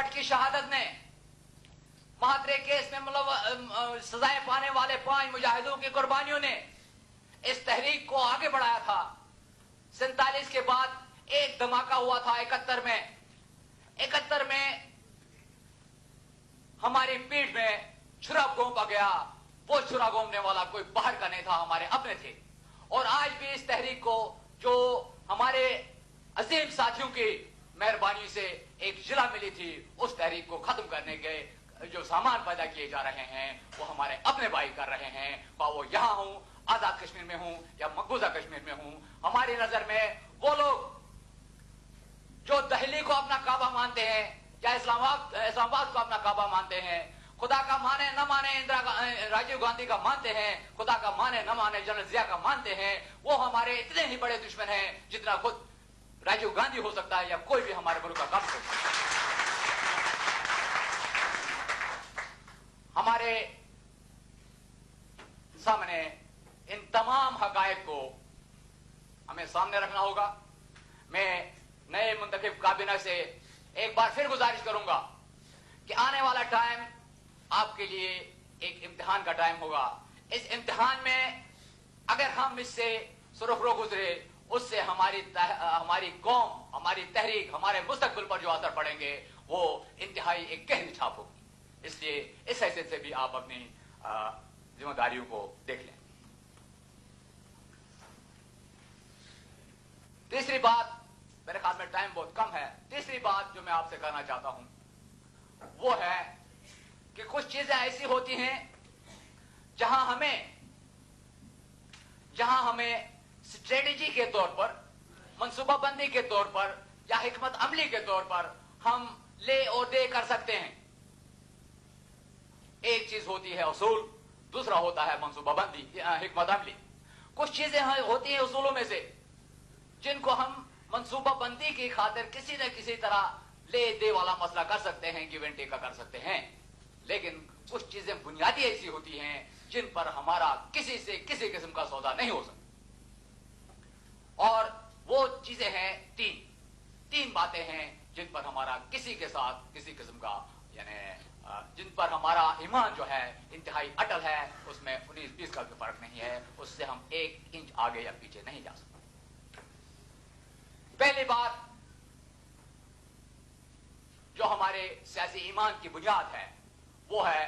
भट्ट की शहादत ने, महात्रे केस में सजाएं पाने वाले 5 मुजाहिदों की कुर्बानियों ने इस तहरीक को आगे बढ़ाया था। 47 के बाद एक धमाका हुआ था 71 में हमारी पीठ में छुरा घोंपा गया। वो छुरा घोंपने वाला कोई बाहर का नहीं था, हमारे अपने थे। और आज भी इस तहरीक को, जो हमारे अजीम साथियों की मेहरबानी से एक जिला मिली थी, उस तहरीक को खत्म करने के जो सामान पैदा किए जा रहे हैं वो हमारे अपने भाई कर रहे हैं। वो यहां हूं, आजाद कश्मीर में हूं या मकबूजा कश्मीर में हूं, हमारी नजर में वो लोग जो दिल्ली को अपना काबा मानते हैं या इस्लामाबाद को अपना काबा मानते हैं, खुदा का माने न माने राजीव गांधी का मानते हैं, खुदा का माने न माने जनरल जिया का मानते हैं, वो हमारे इतने ही बड़े दुश्मन हैं जितना खुद राजीव गांधी हो सकता है या कोई भी हमारे मुल्क का कब्ज हो सकता है। हमारे सामने इन तमाम हकायक को हमें सामने रखना होगा। मैं नए मुंतखब काबीना से एक बार फिर गुजारिश करूंगा कि आने वाला टाइम आपके लिए एक इम्तिहान का टाइम होगा। इस इम्तिहान में अगर हम इससे सुरखरू गुजरे, उससे हमारी कौम, हमारी तहरीक, हमारे मुस्तकबिल पर जो असर पड़ेंगे वो इंतहाई एक गहरी छाप होगी। इसलिए इस हैसियत से भी आप अपनी जिम्मेदारियों को देख लें। तीसरी बात, मेरे ख्याल में टाइम बहुत कम है, तीसरी बात जो मैं आपसे कहना चाहता हूं वो है कि कुछ चीजें ऐसी होती हैं जहां हमें स्ट्रेटेजी के तौर पर, मंसूबाबंदी के तौर पर या हिकमत अमली के तौर पर हम ले और दे कर सकते हैं। एक चीज होती है उसूल, दूसरा होता है मंसूबाबंदी, हिकमत अमली। कुछ चीजें होती हैं उसूलों में से जिनको हम मंसूबाबंदी की खातिर किसी न किसी तरह ले दे वाला मसला कर सकते हैं, गिव एंड टेक का कर सकते हैं। लेकिन कुछ चीजें बुनियादी ऐसी होती हैं जिन पर हमारा किसी से किसी किस्म का सौदा नहीं हो सकता। और वो चीजें हैं तीन बातें हैं जिन पर हमारा किसी के साथ किसी किस्म का, यानी जिन पर हमारा ईमान जो है इंतहाई अटल है, उसमें 19-20 का भी फर्क नहीं है, उससे हम 1 इंच आगे या पीछे नहीं जा सकते। पहली बात जो हमारे सियासी ईमान की बुनियाद है वो है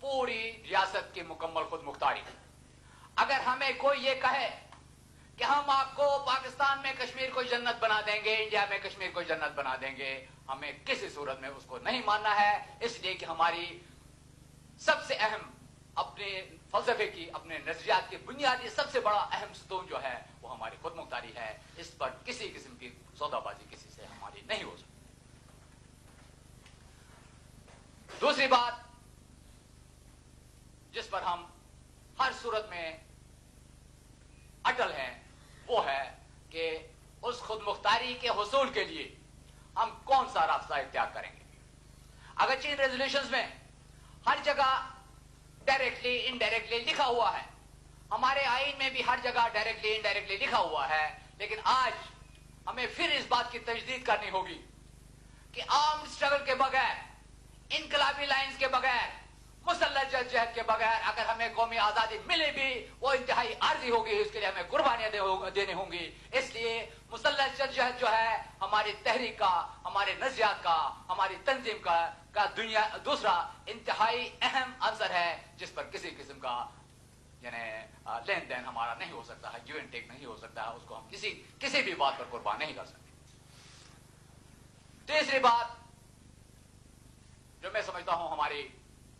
पूरी रियासत की मुकम्मल खुद मुख्तारी। अगर हमें कोई ये कहे कि हम आपको पाकिस्तान में कश्मीर को जन्नत बना देंगे, इंडिया में कश्मीर को जन्नत बना देंगे, हमें किसी सूरत में उसको नहीं मानना है। इसलिए कि हमारी सबसे अहम, अपने फलसफे की, अपने नजरियात की बुनियादी सबसे बड़ा अहम सतून जो है वो हमारी खुद मुख्तारी है। इस पर किसी किस्म की सौदाबाजी किसी से हमारी नहीं हो सकती। दूसरी बात जिस पर हम हर सूरत में अटल हैं वो है कि उस खुद मुख्तारी के हुसूल के लिए हम कौन सा रास्ता इख्तियार करेंगे। अगरचे इन रेजोल्यूशंस में हर जगह डायरेक्टली इनडायरेक्टली लिखा हुआ है, हमारे आईन में भी हर जगह डायरेक्टली इनडायरेक्टली लिखा हुआ है, लेकिन आज हमें फिर इस बात की तजदीद करनी होगी कि आर्म्ड स्ट्रगल के बगैर, इनकलाबी लाइंस के बगैर, मुसल्लह जद्दोजहद के बगैर अगर हमें कौमी आजादी मिले भी वो इंतहाई आर्जी होगी, इसके लिए हमें कुर्बानियां देनी होंगी। इसलिए मुसल्लह जद्दोजहद जो है हमारी तहरीक का, हमारे नजरियात का, हमारी तंजीम का दुनिया दूसरा इंतहाई अहम अंसर है जिस पर किसी किस्म का यानी लेन देन हमारा नहीं हो सकता है, गिव एंड टेक नहीं हो सकता है, उसको हम किसी भी बात पर कुर्बान नहीं कर सकते। तीसरी बात जो मैं समझता हूं हमारी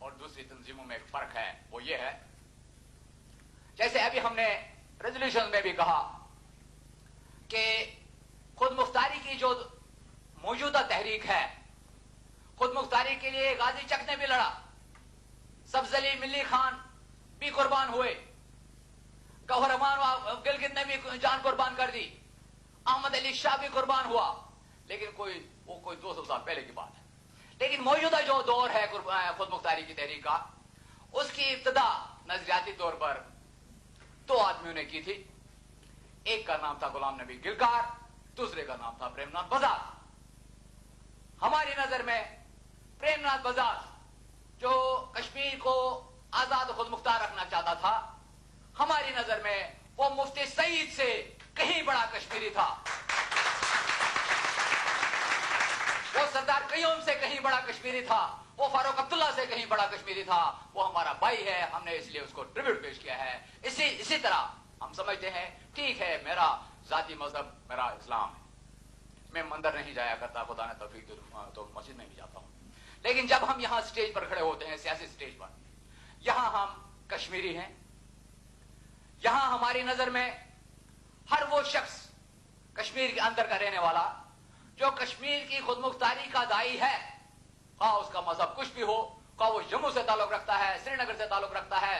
और दूसरी तंजीमों में एक फर्क है वो ये है, जैसे अभी हमने रेजोल्यूशन में भी कहा कि खुद मुख्तारी की जो मौजूदा तहरीक है, खुद मुख्तारी के लिए गाजी चक ने भी लड़ा, सब्जली मिल्ली खान भी कुर्बान हुए, गौहरमान गिलगित ने भी जान कुर्बान कर दी, अहमद अली शाह भी कुर्बान हुआ, लेकिन कोई 200 साल पहले की बात है। लेकिन मौजूदा जो दौर है खुद मुख्तारी की तहरीक का, उसकी इब्तिदा नजरियाती तौर पर 2 आदमियों ने की थी। एक का नाम था गुलाम नबी गिलकार, दूसरे का नाम था प्रेमनाथ बजाज। हमारी नजर में रवींद्रनाथ बजाज जो कश्मीर को आजाद खुद मुख्तार रखना चाहता था, हमारी नजर में वो मुफ्ती सईद से कहीं बड़ा कश्मीरी था, वो सरदार कयूम से कहीं बड़ा कश्मीरी था, वो फारूक अब्दुल्ला से कहीं बड़ा कश्मीरी था। वो हमारा भाई है, हमने इसलिए उसको ट्रिब्यूट पेश किया है। इसी तरह हम समझते हैं, ठीक है मेरा जाती मजहब मेरा इस्लाम है, मैं मंदिर नहीं जाया करता, खुदा ने तौफीक दी तो मस्जिद में भी जाता हूं, लेकिन जब हम यहां स्टेज पर खड़े होते हैं, सियासी स्टेज पर, यहां हम कश्मीरी हैं, यहां हमारी नजर में हर वो शख्स कश्मीर के अंदर का रहने वाला जो कश्मीर की खुद मुख्तारी का दाई है, उसका मजहब कुछ भी हो, वो जम्मू से ताल्लुक रखता है, श्रीनगर से ताल्लुक रखता है,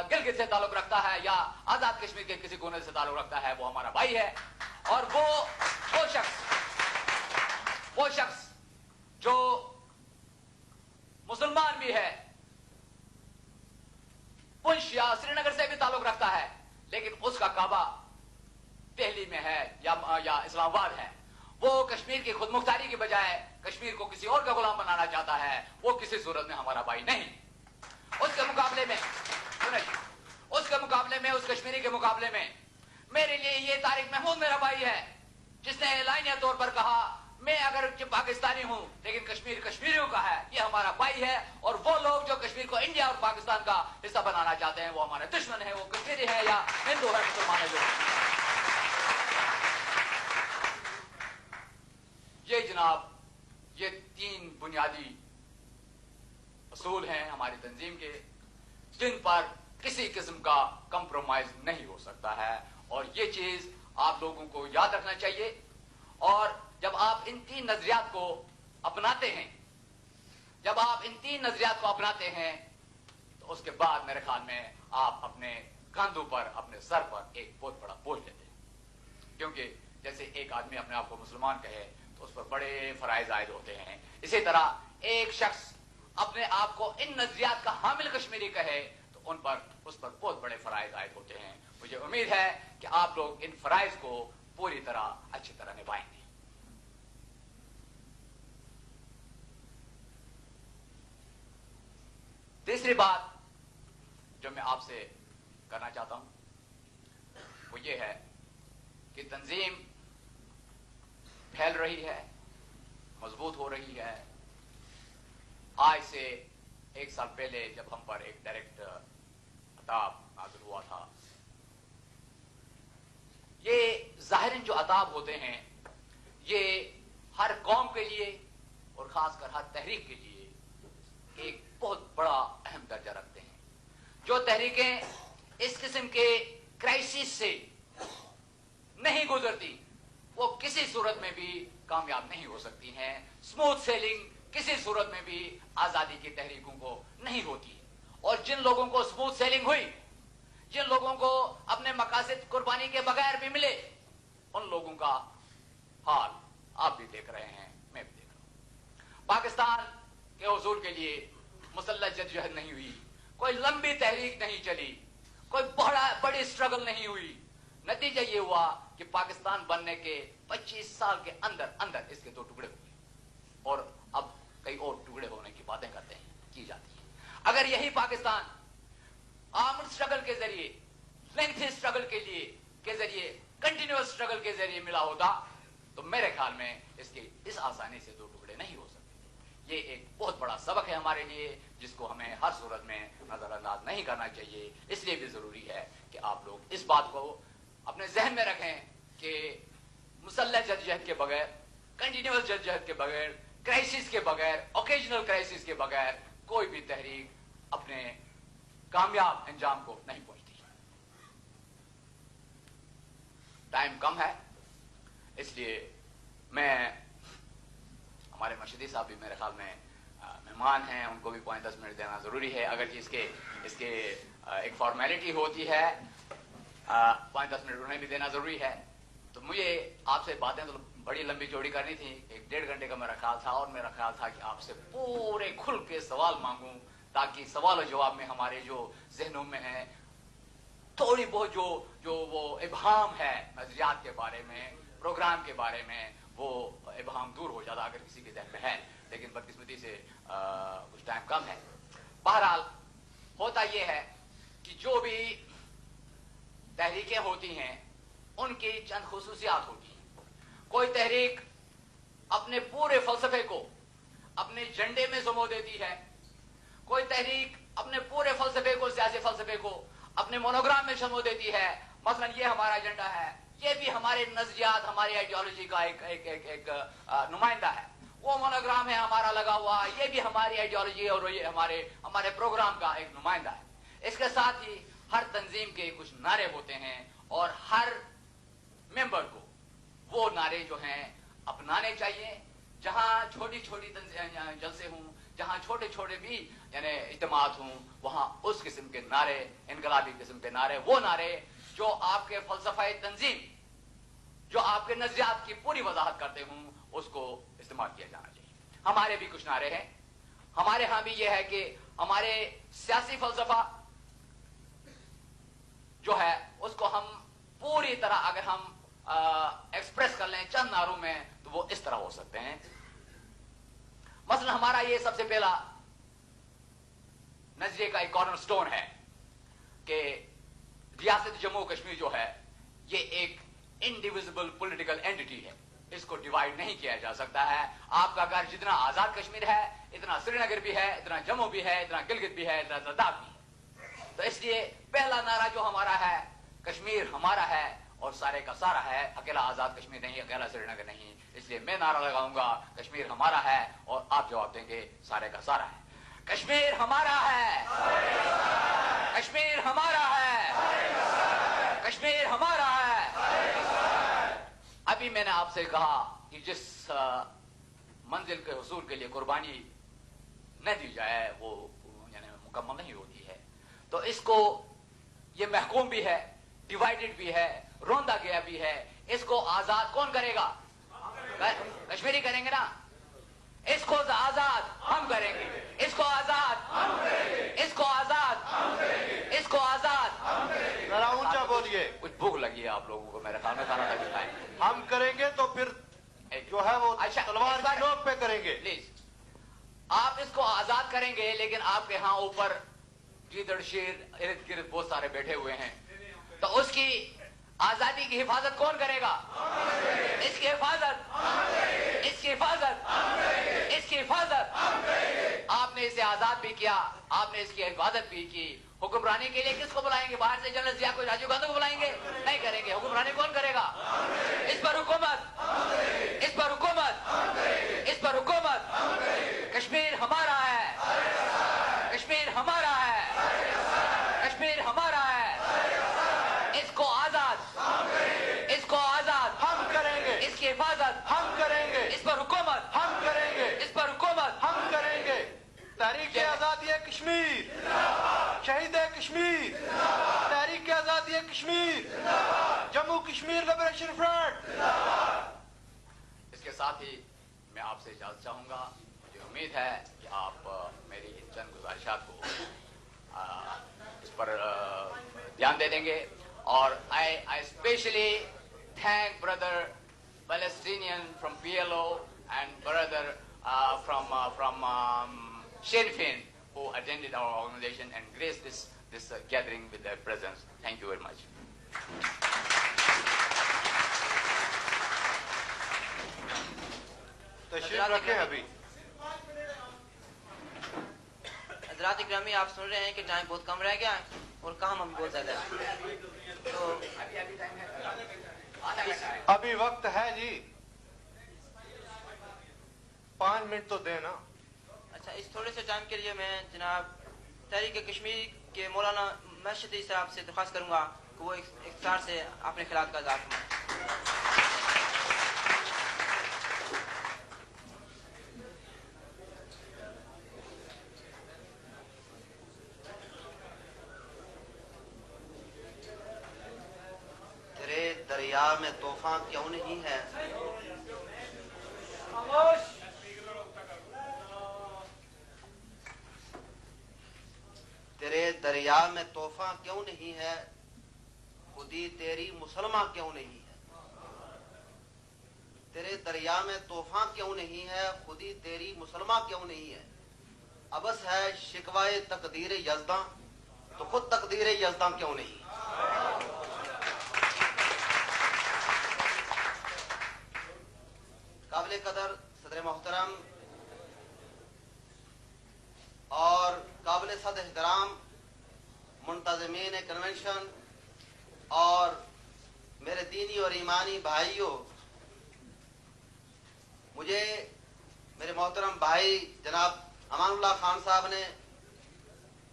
गिलगित से ताल्लुक रखता है, या आजाद कश्मीर के किसी कोने से ताल्लुक रखता है, वो हमारा भाई है। और वो शख्स जो मुसलमान भी है, पुंछ या श्रीनगर से भी ताल्लुक रखता है, लेकिन उसका काबा दिल्ली में है या इस्लामाबाद है, वो कश्मीर की खुद मुख्तारी की बजाय कश्मीर को किसी और का गुलाम बनाना चाहता है, वो किसी सूरत में हमारा भाई नहीं। उसके मुकाबले में उस कश्मीरी के मुकाबले में मेरे लिए ये तारिक महमूद मेरा भाई है, जिसने एलानिया तौर पर कहा मैं अगर पाकिस्तानी हूं लेकिन कश्मीर कश्मीरियों का है, ये हमारा भाई है। और वो लोग जो कश्मीर को इंडिया और पाकिस्तान का हिस्सा बनाना चाहते हैं, वो हमारे दुश्मन है, वो कश्मीरी है या हिंदू है, मुसलमान है। ये जनाब, ये 3 बुनियादी असूल हैं हमारी तंजीम के, जिन पर किसी किस्म का कंप्रोमाइज नहीं हो सकता है, और ये चीज आप लोगों को याद रखना चाहिए। और जब आप इन 3 नजरियात को अपनाते हैं, तो उसके बाद मेरे ख्याल में आप अपने कंधों पर, अपने सर पर एक बहुत बड़ा बोझ लेते हैं, क्योंकि जैसे एक आदमी अपने आप को मुसलमान कहे तो उस पर बड़े फराइज आयद होते हैं, इसी तरह एक शख्स अपने आप को इन नजरियात का हामिल कश्मीरी कहे तो उस पर बहुत बड़े फराइज आयद होते हैं। मुझे उम्मीद है कि आप लोग इन फराइज को पूरी तरह अच्छी तरह निभाएंगे। तीसरी बात जो मैं आपसे करना चाहता हूं वो ये है कि तंजीम फैल रही है, मजबूत हो रही है। आज से 1 साल पहले जब हम पर एक डायरेक्ट अताब नाज़िल हुआ था, ये ज़ाहिरन जो अताब होते हैं ये हर कौम के लिए और खासकर हर तहरीक के लिए एक बहुत बड़ा अहम दर्जा रखते हैं। जो तहरीकें इस किस्म के क्राइसिस से नहीं गुजरती वो किसी सूरत में भी कामयाब नहीं हो सकती हैं। स्मूथ सेलिंग किसी सूरत में भी आजादी की तहरीकों को नहीं होती, और जिन लोगों को स्मूथ सेलिंग हुई, जिन लोगों को अपने मकासद कुर्बानी के बगैर भी मिले, उन लोगों का हाल आप भी देख रहे हैं, मैं भी देख रहा हूं। पाकिस्तान के हुसूल के लिए मुसल्लह जद्दोजहद नहीं हुई, कोई लंबी तहरीक नहीं चली, कोई बड़ी स्ट्रगल नहीं हुई। नतीजा ये हुआ कि पाकिस्तान बनने के 25 साल के अंदर अंदर इसके 2 टुकड़े हुए, और अब कई और टुकड़े होने की बातें की जाती है। अगर यही पाकिस्तान आर्म्ड स्ट्रगल के जरिए, लेंथी स्ट्रगल के जरिए, कंटिन्यूअस स्ट्रगल के जरिए मिला होता तो मेरे ख्याल में इसके इस आसानी से 2 टुकड़े नहीं हो सकते। ये एक बहुत बड़ा सबक है हमारे लिए, जिसको हमें हर सूरत में नजरअंदाज नहीं करना चाहिए। इसलिए भी जरूरी है कि आप लोग इस बात को अपने जहन में रखें कि मुसल्लह जद्दोजहद के बगैर, कंटिन्यूअस जद्दोजहद के बगैर, क्राइसिस के बगैर, ओकेजनल क्राइसिस के बगैर कोई भी तहरीक अपने कामयाब अंजाम को नहीं पहुंचती। टाइम कम है, इसलिए हमारे मर्शदी साहब भी मेरे ख्याल में मेहमान हैं, उनको भी 5-10 मिनट देना जरूरी है। अगर कि इसके एक फॉर्मेलिटी होती है, 5-10 मिनट उन्हें भी देना जरूरी है। तो मुझे आपसे बातें तो बड़ी लंबी चौड़ी करनी थी, 1-1.5 घंटे का मेरा ख्याल था, और मेरा ख्याल था कि आपसे पूरे खुल के सवाल मांगूं, ताकि सवाल और जवाब में हमारे जो जहनों में है थोड़ी बहुत जो वो इबहाम है नजरियात के बारे में, प्रोग्राम के बारे में, وہ ابہام دور ہو جاتا اگر کسی کے ذہن میں ہے، لیکن بدقسمتی سے کچھ ٹائم کم ہے. بہرحال ہوتا یہ ہے کہ جو بھی تحریکیں ہوتی ہیں ان کی چند خصوصیات ہوتی ہیں. کوئی تحریک اپنے پورے فلسفے کو اپنے جھنڈے میں سمو دیتی ہے، کوئی تحریک اپنے پورے فلسفے کو، سیاسی فلسفے کو اپنے مونوگرام میں سمو دیتی ہے. مثلا یہ ہمارا ایجنڈا ہے، یہ بھی ہمارے نظریات، ہماری آئیڈیالوجی کا ایک نمائندہ ہے. وہ مونوگرام ہے ہمارا لگا ہوا، یہ بھی ہماری آئیڈیالوجی اور یہ ہمارے پروگرام کا ایک نمائندہ ہے. اس کے ساتھ ہی ہر تنظیم کے کچھ نعرے ہوتے ہیں اور ہر ممبر کو وہ نعرے جو ہیں اپنانے چاہیے. جہاں چھوٹی چھوٹی جلسے ہوں، جہاں چھوٹے چھوٹے بھی یعنی اجتماعات ہوں، وہاں اس قسم کے نعرے، انقلابی قسم کے نعرے، وہ نعرے جو آپ کے فلسفہ تنظیم، جو آپ کے نظریات کی پوری وضاحت کرتے ہوں، اس کو استعمال کیا جانا چاہیے. ہمارے بھی کچھ نعرے ہیں. ہمارے ہاں بھی یہ ہے کہ ہمارے سیاسی فلسفہ جو ہے اس کو ہم پوری طرح اگر ہم ایکسپریس کر لیں چند نعروں میں تو وہ اس طرح ہو سکتے ہیں. مثلا ہمارا یہ سب سے پہلا نظریے کا ایک کارنر سٹون ہے کہ ریاست جموں و کشمیر جو ہے یہ ایک انڈیویزبل پولیٹیکل اینٹی ہے. اس کو ڈیوائیڈ نہیں کیا جا سکتا ہے. آپ کا گھر جتنا آزاد کشمیر ہے اتنا سری نگر بھی ہے، اتنا جموں بھی ہے، اتنا گلگت بھی ہے، اتنا لداخ بھی ہے. تو اس لیے پہلا نعرہ جو ہمارا ہے، کشمیر ہمارا ہے اور سارے کا سارا ہے، اکیلا آزاد کشمیر نہیں، اکیلا سری نگر نہیں. اس لیے میں نعرہ لگاؤں گا کشمیر ہمارا ہے اور آپ جواب دیں گے سارے کا سارا ہے. کشمیر ہمارا ہے، کشمیر ہمارا ہے، کشمیر ہمارا ہے. ابھی میں نے آپ سے کہا کہ جس منزل کے حصول کے لیے قربانی نہ دی جائے وہ یعنی مکمل نہیں ہوتی ہے. تو اس کو یہ محکوم بھی ہے، ڈیوائیڈڈ بھی ہے، روندا گیا بھی ہے. اس کو آزاد کون کرے گا؟ کشمیری کریں گے نا. اس کو آزاد ہم کریں گے، اس کو آزاد ہم کریں گے، اس کو آزاد ہم کریں گے، اس کو آزاد ہم کریں گے. ذرا اونچا بولیے. کچھ بھوک لگی ہے آپ لوگوں کو، میرے خیال میں کھانا تک کھائیں. ہم کریں گے تو پھر جو ہے وہ تلوار کی نوک پہ کریں گے. پلیز آپ اس کو آزاد کریں گے لیکن آپ کے ہاں اوپر گیدڑ شیر ارد گرد بہت سارے بیٹھے ہوئے ہیں. تو اس کی آزادی کی حفاظت کون کرے گا؟ اس کی حفاظت، اس کی حفاظت، اس کی حفاظت. آپ نے اسے آزاد بھی کیا، آپ نے اس کی حفاظت بھی کی. حکمرانی کے لیے کس کو بلائیں گے؟ باہر سے جنرل ضیاء کو، راجیو گاندھی کو بلائیں گے؟ نہیں کریں گے. حکمرانی کون کرے گا؟ اس پر حکومت، اس پر حکومت، اس پر حکومت. کشمیر ہمارا ہے، کشمیر ہمارا ہے، کشمیر ہمارا ہے. اس کو آزاد، اس کو آزاد ہم کریں گے، اس کی حفاظت ہم کریں گے، اس پر حکومت ہم کریں گے، اس پر حکومت ہم کریں گے. تحریک آزادی کشمیر، شہید کشمیر، تحریک آزادی کشمیر، جموں کشمیر لبریشن فرنٹ. اس کے ساتھ ہی میں آپ سے اجازت چاہوں گا. مجھے امید ہے کہ آپ میری ان چند گزارشات کو اس پر دھیان دے دیں گے. اور I especially thank brother Palestinian from PLO and brother from Sinn Féin who attended our organization and graced this gathering with their presence. Thank you very much. تشریف رکھیں. ابھی حضرات اکرامی آپ سن رہے ہیں کہ ٹائم بہت کم رہ گیا ہے اور کام ابھی بہت زیادہ ہے. تو ابھی وقت ہے جی، 5 منٹ تو دینا. اچھا، اس تھوڑے سے ٹائم کے لیے میں جناب تحریک کشمیر کے مولانا مشدی صاحب سے درخواست کروں گا کہ وہ اختصار سے اپنے خیالات کا اظہار فرمائیں. تیرے دریا میں طوفان کیوں نہیں ہے؟ تیرے دریا میں طوفان کیوں نہیں ہے؟ خودی تیری مسلمان کیوں نہیں ہے؟ तेरे दरिया में तूफान क्यों नहीं है, खुदी तेरी मुसलमान क्यों नहीं है। अबस है शिकवाए तकदीर यज़दां, तो खुद तकदीर यज़दां क्यों नहीं। काबिल कदर सदर मोहतरम और काबिल सद एहतराम मुंतज़मीन कन्वेंशन और मेरे दीनी और ईमानी भाइयों, मुझे मेरे मोहतरम भाई जनाब अमानुल्लाह खान साहब ने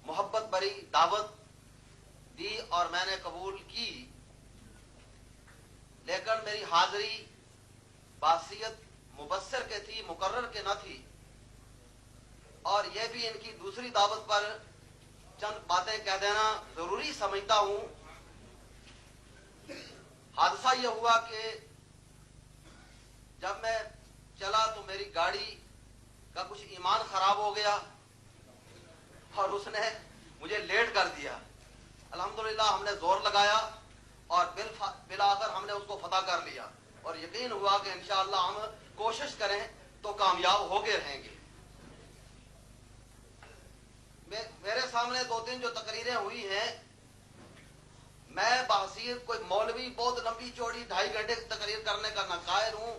मोहब्बत भरी दावत दी और मैंने कबूल की, लेकिन मेरी हाजिरी बासियत मुबस्सर के थी, मुकर्रर के न थी। और यह भी इनकी दूसरी दावत पर चंद बातें कह देना जरूरी समझता हूं। हादसा यह हुआ कि जब मैं चला तो मेरी गाड़ी का कुछ ईमान खराब हो गया और उसने मुझे लेट कर दिया। अल्हम्दुलिल्लाह हमने जोर लगाया और बिलाखिर हमने उसको फतह कर लिया और यकीन हुआ कि इंशाअल्लाह हम कोशिश करें तो कामयाब होके रहेंगे। मेरे सामने 2-3 जो तकरीरें हुई हैं, मैं बहसीत कोई मौलवी बहुत लंबी चौड़ी 2.5 घंटे की तकरीर करने का ना कायल हूं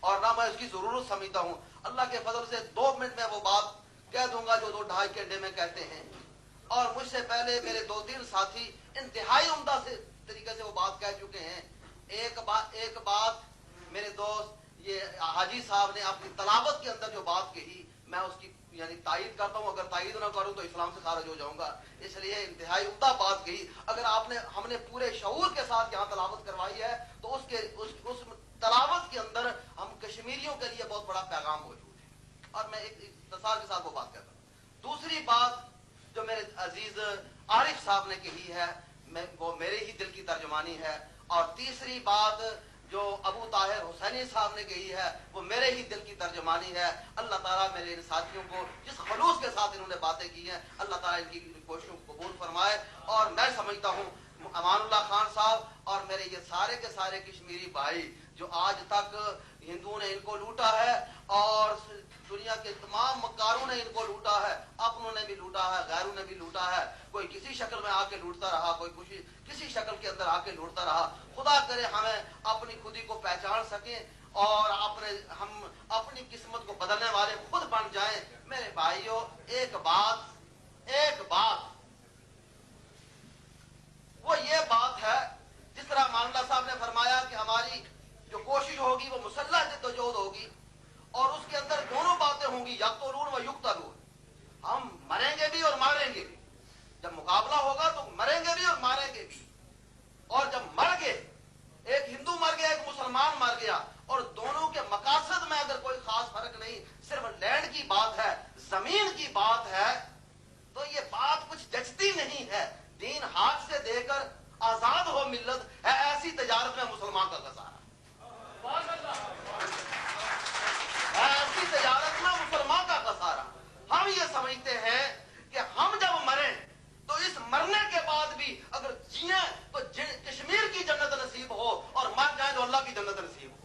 और ना मैं उसकी जरूरत समझता हूं। अल्लाह के फजल से 2 मिनट में वो बात कह दूंगा जो 2-2.5 घंटे में कहते हैं। और मुझसे पहले मेरे 2-3 साथी इंतहाई उम्दा से तरीके से वो बात कह चुके हैं। एक बात मेरे दोस्त ये हाजी साहब ने अपनी तलावत के अंदर जो बात कही, मैं उसकी यानी तायीद करता हूं। अगर तायीद ना करूं तो इस्लाम से खारिज हो जाऊंगा, इसलिए इंतहाई उम्दा बात कही। अगर हमने पूरे शऊर के साथ यहाँ तलावत करवाई है तो उस तलावत के अंदर हम कश्मीरियों के लिए बहुत बड़ा पैगाम मौजूद है और मैं एक इख्तिसार के साथ वो बात करता हूं। दूसरी बात जो मेरे अजीज आरिफ साहब ने कही है, वो मेरे ही दिल की तर्जुमानी है। और तीसरी बात जो अबू ताहिर हुसैनी साहब ने कही है, वो मेरे ही दिल की तर्जुमानी है। अल्लाह ताला मेरे इन साथियों को जिस खलूस के साथ इन्होंने बातें की हैं, अल्लाह ताला इनकी कोशिशों को कबूल फरमाए। और मैं समझता हूँ अमानुल्लाह खान साहब और मेरे ये सारे के सारे कश्मीरी भाई जो आज तक हिंदुओं ने इनको लूटा है और दुनिया के तमाम मक्कारों ने इनको लूटा है, अपनों ने भी लूटा है, गैरों ने भी लूटा है। कोई किसी शक्ल में आके लूटता रहा, कोई किसी शक्ल के अंदर आके लूटता रहा। खुदा करे हमें अपनी खुदी को पहचान सकें और हम अपनी किस्मत को बदलने वाले खुद बन जाएं। मेरे भाइयों, एक बात वो ये बात है, जिस तरह मानला साहब ने फरमाया कि हमारी जो कोशिश होगी वो मुसल्लह जद्दोजहद होगी और उसके अंदर दोनों बातें होंगी, यक्तुलून व युक्तलून। हम मरेंगे भी और मारेंगे भी। जब मुकाबला होगा तो मरेंगे भी और मारेंगे भी। और जब मर गए, एक हिंदू मर गया, एक मुसलमान मर गया, और दोनों के मकासद में अगर कोई खास फर्क नहीं, सिर्फ लैंड की बात है, जमीन की बात है, तो ये बात कुछ जचती नहीं है। दीन हाथ से देकर आजाद हो मिल्लत है, ऐसी तजारत में मुसलमान का खसारा, ऐसी तजारत में मुसलमान का खसारा। हम ये समझते हैं कि हम जब मरें तो इस मरने के बाद भी अगर जिए तो कश्मीर की जन्नत नसीब हो और मर जाए तो अल्लाह की जन्नत नसीब हो।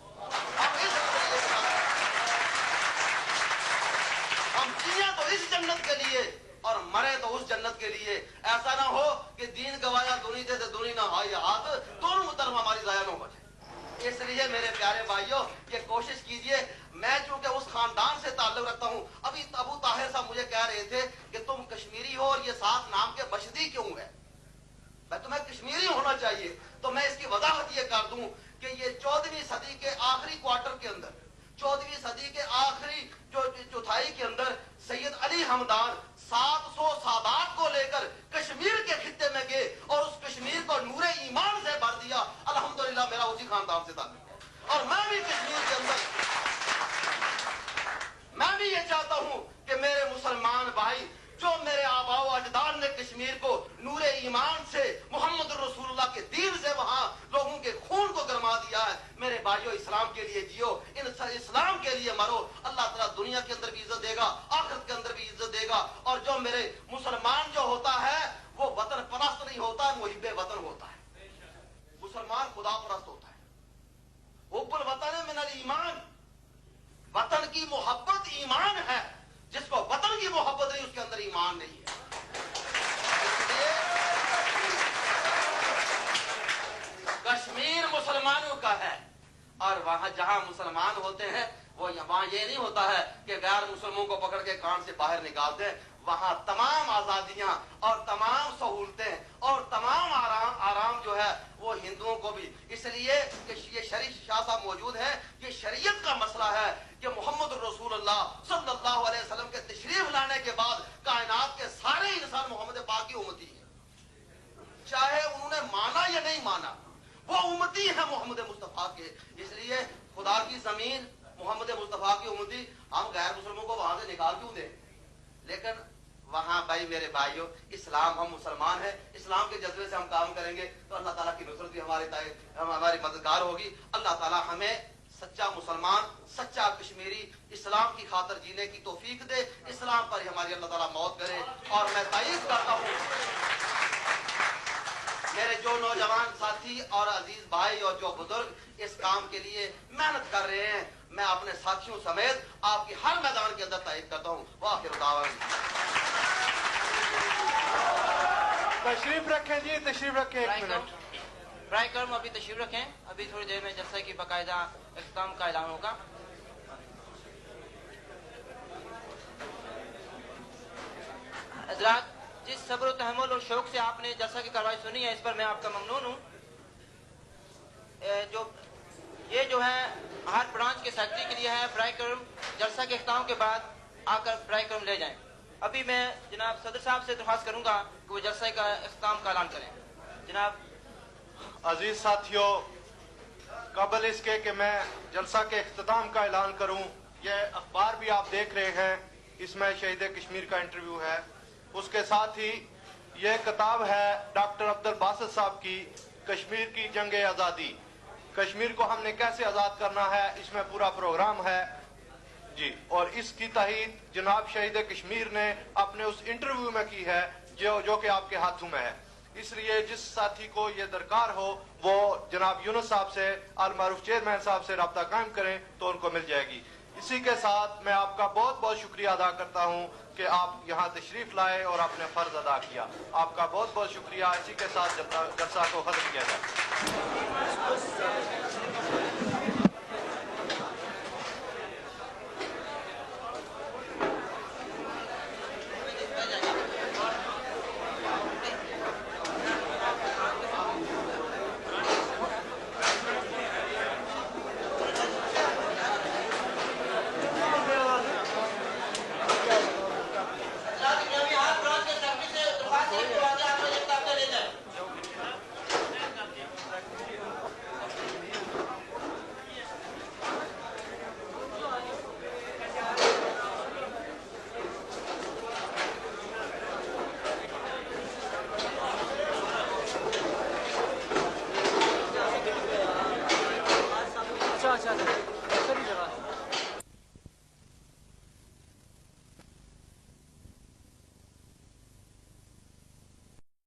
हम जिए तो इस जन्नत के लिए और मरे तो उस जन्नत के लिए। ऐसा ना हो कि दीन गवाया दुनी दे दुनी ना हाय हाथ, दोनों तरफ हमारी जाया न हो जाए। इसलिए मेरे प्यारे भाइयों, ये कोशिश कीजिए। मैं चूंकि उस खानदान से ताल्लुक रखता हूं, अभी अबू ताहिर साहब मुझे कह रहे थे कि तुम कश्मीरी हो और ये साथ नाम के मशदी क्यों है। मैं तुम्हें कश्मीरी होना चाहिए। तो मैं इसकी वजाहत ये कर दूं कि ये 14वीं सदी के आखिरी क्वार्टर के अंदर, 14वीं सदी के आखिरी जो चौथाई के अंदर सैयद अली हमदान 700 सादात को लेकर कश्मीर के खित्ते में गए और उस कश्मीर को नूरे ईमान से भर दिया। अल्हम्दुलिल्लाह मेरा उसी खानदान से ताल्लुक है और मैं भी कश्मीर के अंदर, मैं भी ये चाहता हूं कि मेरे मुसलमान भाई, जो मेरे आबाओ अजदाद ने कश्मीर को नूरे ईमान से, मोहम्मद रसूलुल्लाह के दीन से वहां लोगों के खून को गरमा दिया है। मेरे भाइयों, इस्लाम के लिए जियो, इस्लाम के लिए मरो। अल्लाह ताला दुनिया के अंदर भी इज्जत देगा, आखिरत के अंदर भी इज्जत देगा। और जो मेरे मुसलमान जो होता है वो वतन परस्त नहीं होता, मुहिब्बे वतन होता है। मुसलमान खुदा परस्त होता है। हुब्बुल वतन मिनल ईमान, ईमान है, जिसको वतन की मोहब्बत नहीं उसके अंदर ईमान नहीं है। कश्मीर मुसलमानों का है और वहां जहां मुसलमान होते हैं वो वहां ये नहीं होता है कि गैर मुसलमानों को पकड़ के कान से बाहर निकाल दें। वहां तमाम आजादियां और तमाम सहूलतें और तमाम आराम जो है वो हिंदुओं को भी, इसलिए कि ये शरीफ शाह साहब मौजूद है, ये शरीयत का मसला है कि मोहम्मद रसूलुल्लाह सल्लल्लाहु अलैहि वसल्लम के तशरीफ लाने के बाद कायनात के सारे इंसान मोहम्मद पाक की उम्मती है, चाहे उन्होंने माना या नहीं माना, वो उम्मती है मोहम्मद मुस्तफा के। इसलिए खुदा की जमीन मोहम्मद मुस्तफा की उम्मती, हम गैर मुसलमानों को वहां से निकाल क्यों दें? लेकिन वहां भाई मेरे भाइयों, इस्लाम, हम मुसलमान हैं, इस्लाम के जज्बे से हम काम करेंगे तो अल्लाह ताला की नुसरत भी हमारी मददगार होगी। अल्लाह ताला हमें सच्चा मुसलमान, सच्चा कश्मीरी इस्लाम की खातिर जीने की तौफीक दे, इस्लाम पर ही हमारी अल्लाह ताला मौत करे। और मैं तारीफ करता हूँ मेरे जो नौजवान साथी और अजीज भाई और जो बुजुर्ग इस काम के लिए मेहनत कर रहे हैं, मैं अपने साथियों समेत आपकी हर मैदान के अंदर तारीफ करता हूँ। वाखिर दावन। तशरीफ रखें जी, तशरीफ रखें, एक मिनट। ब्राय कर्म अभी तशरीफ रखें, अभी थोड़ी देर में जलसे की बाकायदा इख्तिताम का ऐलान होगा। हज़रात, जिस सब्र और तहम्मुल और शौक से आपने जलसा की कार्रवाई सुनी है, इस पर मैं आपका ममनून हूँ। ये जो है हर ब्रांच के सेक्रेटरी के लिए है, ब्राय कर्म जलसा के इख्तिताम के बाद आकर ब्राय कर्म ले जाएं। अभी मैं जनाब सदर साहब से दरख्वास्त करूंगा कि वो जलसे का इख्तिताम का ऐलान करें। जनाब। अजीज साथियों, कबल इसके कि मैं जलसा के इख्तिताम का ऐलान करूं, ये अखबार भी आप देख रहे हैं, इसमें शहीद कश्मीर का इंटरव्यू है। उसके साथ ही ये किताब है डॉक्टर अब्दुल बासित साहब की, कश्मीर की जंग आज़ादी, कश्मीर को हमने कैसे आज़ाद करना है, इसमें पूरा प्रोग्राम है जी। और इसकी तहीद जनाब शहीद कश्मीर ने अपने उस इंटरव्यू में की है जो कि आपके हाथों में है। इसलिए जिस साथी को ये दरकार हो वो जनाब यूनुस साहब से, अल मारूफ चेयरमैन साहब से रब्ता कायम करें तो उनको मिल जाएगी। इसी के साथ मैं आपका बहुत बहुत शुक्रिया अदा करता हूँ कि आप यहाँ तशरीफ लाए और आपने फर्ज अदा किया। आपका बहुत बहुत शुक्रिया। इसी के साथ जलसा को खत्म किया जाए। अच्छा